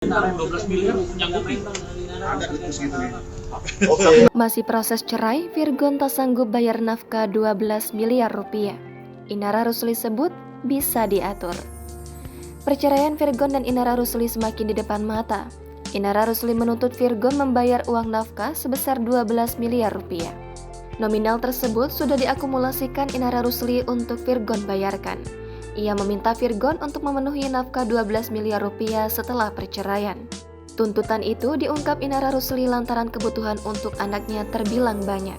12 miliar nyanggupi. Masih proses cerai, Virgon tak sanggup bayar nafkah 12 miliar rupiah. Inara Rusli sebut bisa diatur. Perceraian Virgon dan Inara Rusli semakin di depan mata. Inara Rusli menuntut Virgon membayar uang nafkah sebesar 12 miliar rupiah. Nominal tersebut sudah diakumulasikan Inara Rusli untuk Virgon bayarkan. Ia meminta Virgon untuk memenuhi nafkah 12 miliar rupiah setelah perceraian. Tuntutan itu diungkap Inara Rusli lantaran kebutuhan untuk anaknya terbilang banyak.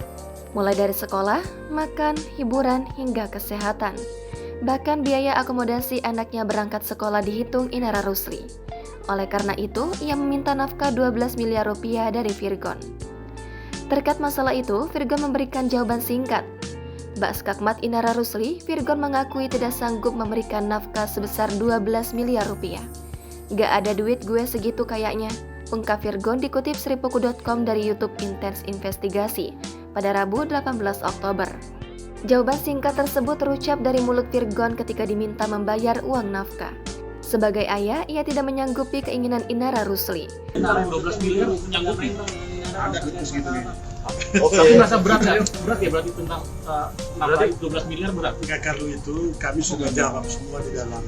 Mulai dari sekolah, makan, hiburan, hingga kesehatan. Bahkan biaya akomodasi anaknya berangkat sekolah dihitung Inara Rusli. Oleh karena itu, ia meminta nafkah 12 miliar rupiah dari Virgon. Terkait masalah itu, Virgon memberikan jawaban singkat. Bak Skakmat Inara Rusli, Virgon mengakui tidak sanggup memberikan nafkah sebesar 12 miliar rupiah. Gak ada duit gue segitu kayaknya, ungkap Virgon dikutip Sripuku.com dari YouTube Intens Investigasi pada Rabu 18 Oktober. Jawaban singkat tersebut terucap dari mulut Virgon ketika diminta membayar uang nafkah. Sebagai ayah, ia tidak menyanggupi keinginan Inara Rusli. 12 miliar nyanggupi. Ada gitu segitu ya. Tapi merasa berat ya? Berat ya berarti tentang nafkah 12 miliar berat? Enggak, kalau itu kami sudah jawab semua di dalam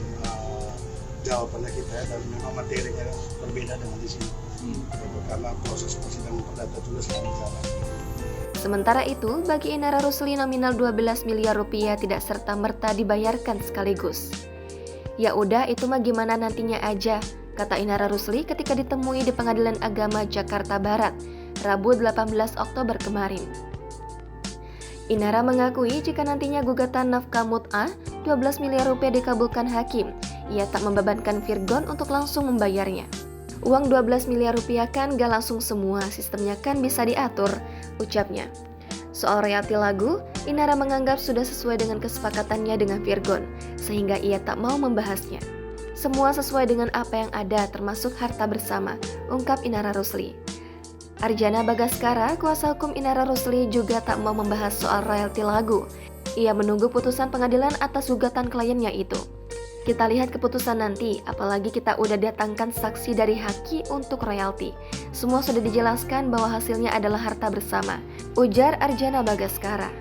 jawabannya kita ya, dan memang materinya berbeda dengan di sini. Karena proses persidangan perdata juga sedang berjalan. Sementara itu, bagi Inara Rusli nominal 12 miliar rupiah tidak serta-merta dibayarkan sekaligus. Ya udah, itu mah gimana nantinya aja, kata Inara Rusli ketika ditemui di Pengadilan Agama Jakarta Barat, Rabu 18 Oktober kemarin. Inara mengakui jika nantinya gugatan nafkah mut'ah 12 miliar rupiah dikabulkan hakim, ia tak membebankan Virgon untuk langsung membayarnya. Uang 12 miliar rupiah kan gak langsung semua, sistemnya kan bisa diatur, ucapnya. Soal royalti lagu, Inara menganggap sudah sesuai dengan kesepakatannya dengan Virgon, sehingga ia tak mau membahasnya. Semua sesuai dengan apa yang ada, termasuk harta bersama, ungkap Inara Rusli. Arjana Bagaskara, kuasa hukum Inara Rusli, juga tak mau membahas soal royalti lagu. Ia menunggu putusan pengadilan atas gugatan kliennya itu. Kita lihat keputusan nanti, apalagi kita udah datangkan saksi dari Haki untuk royalti. Semua sudah dijelaskan bahwa hasilnya adalah harta bersama, ujar Arjana Bagaskara.